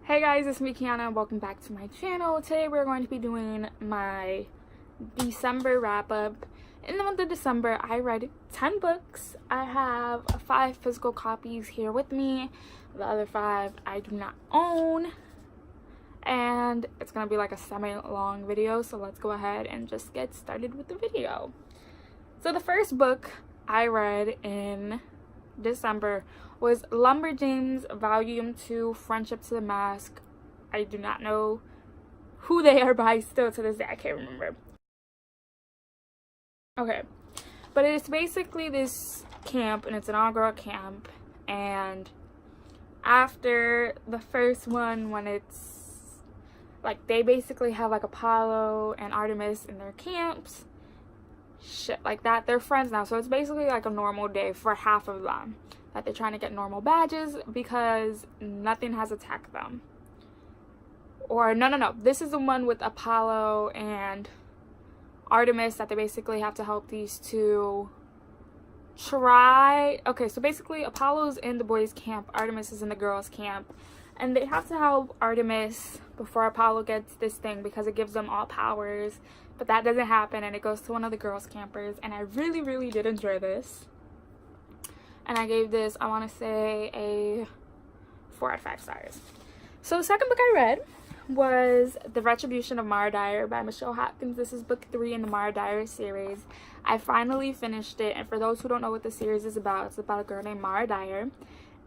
Hey guys, it's me Kiana. Welcome back to my channel. Today we're going to be doing my December wrap up. In the month of December, I read 10 books. I have 5 physical copies here with me. The other 5 I do not own. And it's going to be like a semi-long video, so let's go ahead and just get started with the video. So the first book I read in December was Lumberjanes Volume 2, Friendship to the Mask. I do not know who they are by still to this day. I can't remember. Okay. But it's basically this camp, and it's an all-girl camp. And after the first one, when it's like they basically have like Apollo and Artemis in their camps, shit like that, they're friends now. So it's basically like a normal day for half of them, that they're trying to get normal badges because nothing has attacked them. Or no, this is the one with Apollo and Artemis, that they basically have to help these two try. Okay, so basically Apollo's in the boys camp, Artemis is in the girls camp, and they have to help Artemis before Apollo gets this thing because it gives them all powers. But that doesn't happen, and it goes to one of the girls campers, and I really did enjoy this. And I gave this, I want to say, a 4 out of 5 stars. So the second book I read was The Retribution of Mara Dyer by Michelle Hopkins. This is book 3 in the Mara Dyer series. I finally finished it, and for those who don't know what the series is about, it's about a girl named Mara Dyer,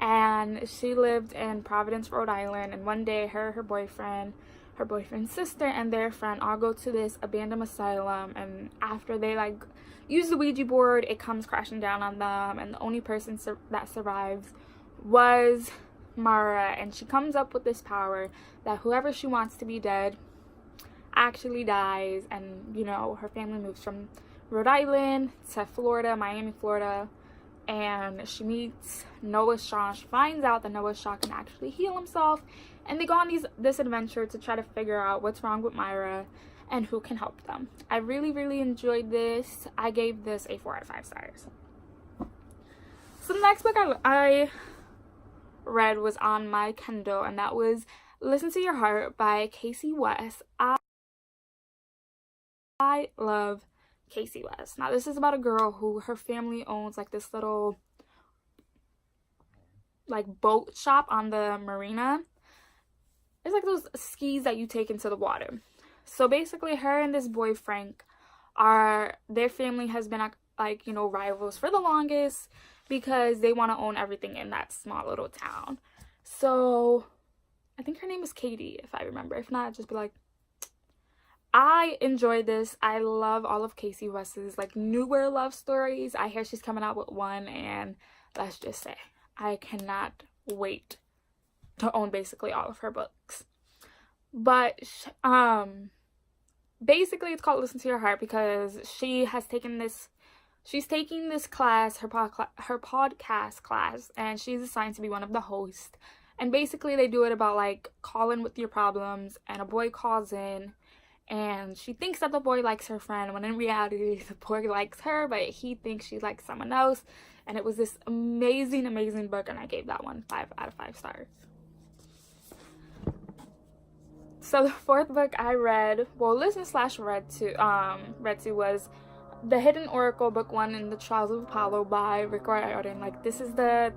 and she lived in Providence, Rhode Island, and one day her boyfriend's sister, and their friend all go to this abandoned asylum, and after they like use the Ouija board, it comes crashing down on them, and the only person that survives was Mara, and she comes up with this power that whoever she wants to be dead actually dies. And you know, her family moves from Rhode Island to Florida, Miami, Florida, and she meets Noah Shaw. She finds out that Noah Shaw can actually heal himself, and they go on this adventure to try to figure out what's wrong with Myra and who can help them. I really enjoyed this. I gave this a 4 out of 5 stars. So the next book I read was on my Kindle, and that was Listen to Your Heart by Casey West. I love Casey West. Now this is about a girl who her family owns like this little like boat shop on the marina. It's like those skis that you take into the water. So basically her and this boy Frank their family has been like, you know, rivals for the longest because they want to own everything in that small little town. So I think her name is Katie, if I remember. If not, just be like, I enjoyed this. I love all of Casey West's like newer love stories. I hear she's coming out with one, and let's just say I cannot wait to own basically all of her books. But basically it's called Listen to Your Heart because she's taking this class, her podcast class, and she's assigned to be one of the hosts. And basically they do it about like call in with your problems, and a boy calls in, and she thinks that the boy likes her friend, when in reality the boy likes her, but he thinks she likes someone else. And it was this amazing book, and I gave that one 5 out of 5 stars. So the fourth book I read, read to was The Hidden Oracle, book 1 in the Trials of Apollo by Rick Riordan. Like, this is the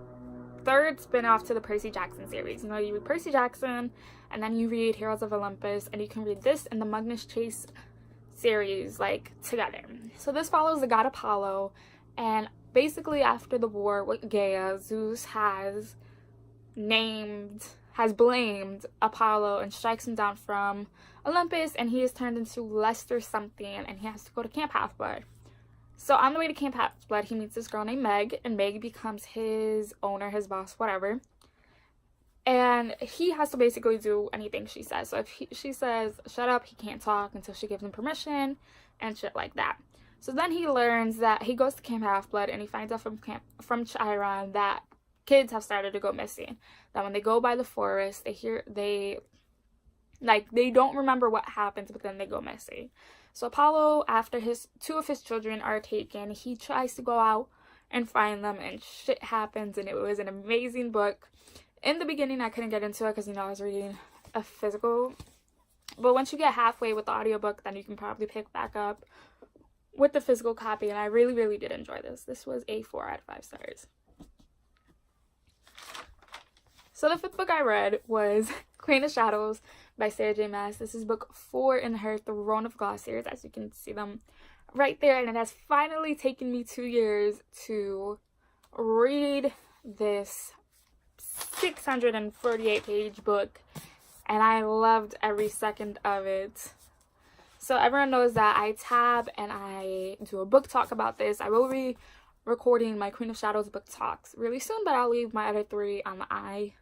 third spin-off to the Percy Jackson series. You know, you read Percy Jackson, and then you read Heroes of Olympus, and you can read this and the Magnus Chase series, like, together. So this follows the god Apollo, and basically after the war with Gaia, Zeus has blamed Apollo and strikes him down from Olympus, and he is turned into Lester something, and he has to go to Camp Half-Blood. So on the way to Camp Half-Blood, he meets this girl named Meg, and Meg becomes his owner, his boss, whatever. And he has to basically do anything she says. So if she says, shut up, he can't talk until she gives him permission, and shit like that. So then he learns that he goes to Camp Half-Blood, and he finds out from Chiron that kids have started to go missing. That when they go by the forest, they don't remember what happens, but then they go missing. So Apollo, after two of his children are taken, he tries to go out and find them, and shit happens, and it was an amazing book. In the beginning, I couldn't get into it because, you know, I was reading a physical, but once you get halfway with the audiobook, then you can probably pick back up with the physical copy. And I really, really did enjoy this. This was a 4 out of 5 stars. So the 5th book I read was Queen of Shadows by Sarah J Maas. This is book 4 in her Throne of Glass series, as you can see them right there. And it has finally taken me 2 years to read this 648 page book, and I loved every second of it. So everyone knows that I tab and I do a book talk about this. I will be recording my Queen of Shadows book talks really soon, but I'll leave my other 3 on the eye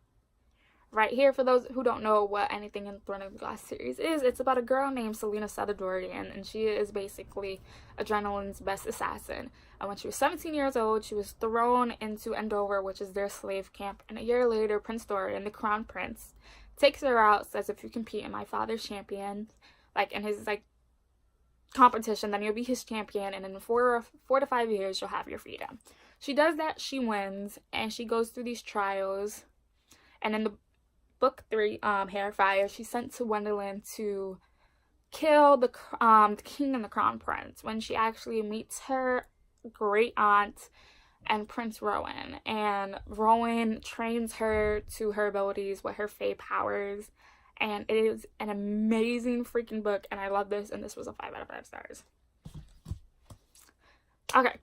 right here. For those who don't know what anything in Throne of Glass series is, it's about a girl named Selena Sedadorian, and she is basically Adrenaline's best assassin. And when she was 17 years old, she was thrown into Endover, which is their slave camp, and a year later, Prince Dorian, the crown prince, takes her out, says, if you compete in my father's champion, like in his like competition, then you'll be his champion, and in 4 to 5 years you'll have your freedom. She does that, she wins, and she goes through these trials. And in the book 3, Hair of Fire, she's sent to Wonderland to kill the king and the crown prince, when she actually meets her great aunt and Prince Rowan, and Rowan trains her to her abilities with her fae powers. And it is an amazing freaking book, and I love this, and this was a 5 out of 5 stars. Okay,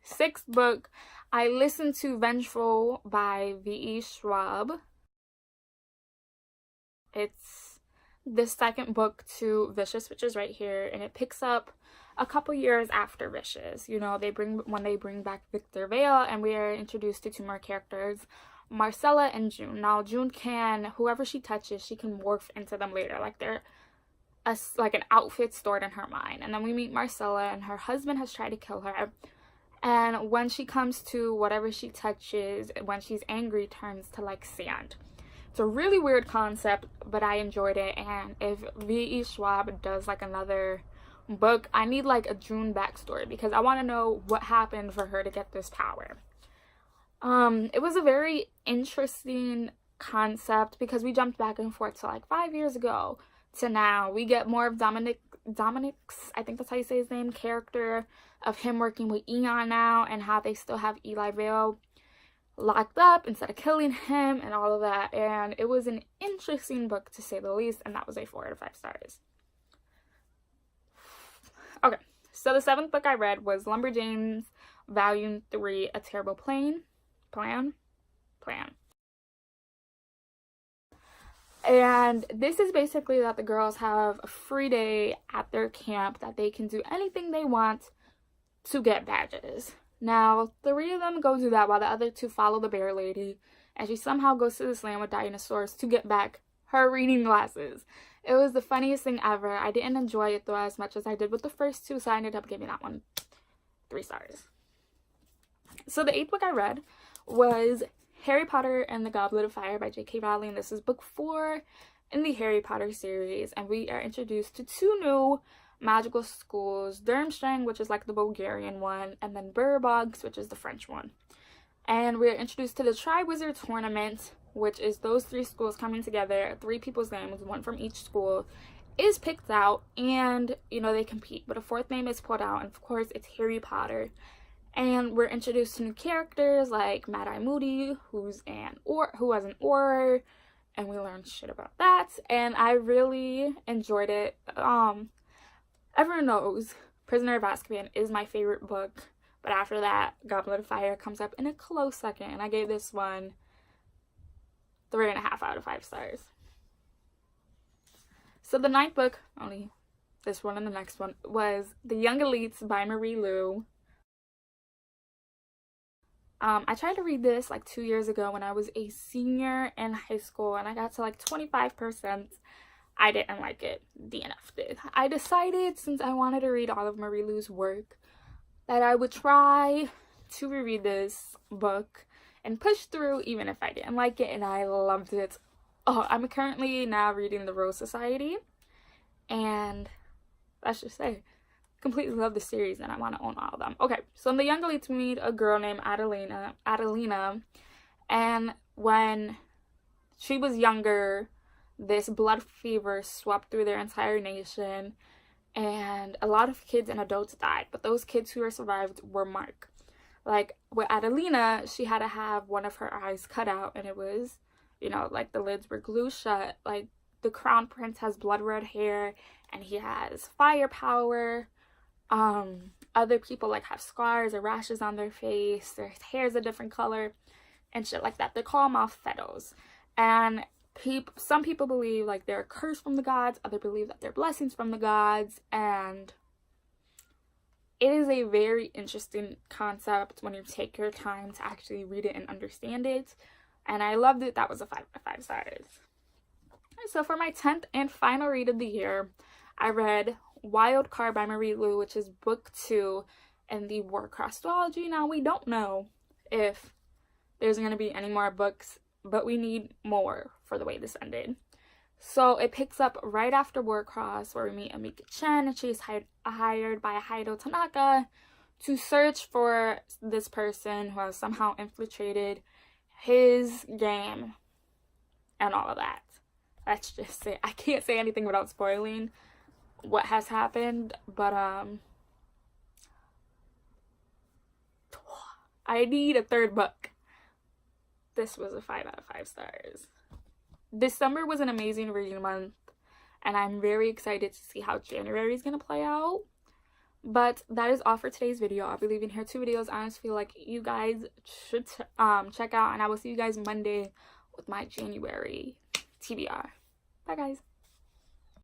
6th book, I listened to Vengeful by V.E. Schwab. It's the 2nd book to Vicious, which is right here, and it picks up a couple years after Vicious. You know, when they bring back Victor Vale, and we are introduced to 2 more characters, Marcella and June. Now, June can, whoever she touches, she can morph into them later. Like, they're like an outfit stored in her mind. And then we meet Marcella, and her husband has tried to kill her. And when she comes to, whatever she touches, when she's angry, turns to, like, sand. It's a really weird concept, but I enjoyed it. And if V.E. Schwab does, like, another book, I need, like, a June backstory, because I want to know what happened for her to get this power. It was a very interesting concept, because we jumped back and forth to like 5 years ago to now. We get more of Dominic's, I think that's how you say his name, character, of him working with Eon now, and how they still have Eli Vale locked up instead of killing him and all of that. And it was an interesting book, to say the least, and that was a 4 out of 5 stars. Okay, so the 7th book I read was Lumberjanes Volume 3, A Terrible Plan. And this is basically that the girls have a free day at their camp, that they can do anything they want to get badges. Now, 3 of them go do that, while the other 2 follow the bear lady, and she somehow goes to this land with dinosaurs to get back her reading glasses. It was the funniest thing ever. I didn't enjoy it though as much as I did with the first 2, so I ended up giving that one 3 stars. So the 8th book I read was Harry Potter and the Goblet of Fire by J.K. Rowling. This is book 4 in the Harry Potter series, and we are introduced to 2 new magical schools, Durmstrang, which is like the Bulgarian one, and then Burbogs, which is the French one. And we're introduced to the Triwizard Tournament, which is those 3 schools coming together. 3 people's names, 1 from each school, is picked out, and you know, they compete, but a 4th name is pulled out, and of course it's Harry Potter. And we're introduced to new characters like Mad-Eye Moody, who was an Auror, and we learned shit about that. And I really enjoyed it. Everyone knows Prisoner of Azkaban is my favorite book, but after that, Goblet of Fire comes up in a close second, and I gave this one 3.5 out of 5 stars. So the 9th book, only this one and the next one, was The Young Elites by Marie Lu. I tried to read this like 2 years ago when I was a senior in high school, and I got to like 25%. I didn't like it. DNF did. I decided, since I wanted to read all of Marie Lu's work, that I would try to reread this book and push through even if I didn't like it, and I loved it. Oh, I'm currently now reading The Rose Society, and let's just say, completely love the series, and I want to own all of them. Okay, so in The Young Elites we meet a girl named Adelina, and when she was younger, this blood fever swept through their entire nation, and a lot of kids and adults died, but those kids who were survived were marked. Like with Adelina, she had to have one of her eyes cut out, and it was, you know, like the lids were glued shut. Like the crown prince has blood red hair and he has fire power. Other people like have scars or rashes on their face, their hair's a different color and shit like that. They call them all Fedos. And some people believe like they're a curse from the gods, others believe that they're blessings from the gods, and it is a very interesting concept when you take your time to actually read it and understand it. And I loved it. That was a 5 out of 5 stars. So for my 10th and final read of the year, I read Wild Card by Marie Lu, which is book 2 in the Warcraft duology. Now, we don't know if there's going to be any more books, but we need more for the way this ended. So it picks up right after Warcross, where we meet Amika Chen, and she's hired by Haido Tanaka to search for this person who has somehow infiltrated his game and all of that. Let's just say, I can't say anything without spoiling what has happened, but I need a third book. This was a 5 out of 5 stars. December was an amazing reading month, and I'm very excited to see how January is going to play out. But that is all for today's video. I'll be leaving here 2 videos I just feel like you guys should check out, and I will see you guys Monday with my January TBR. Bye, guys.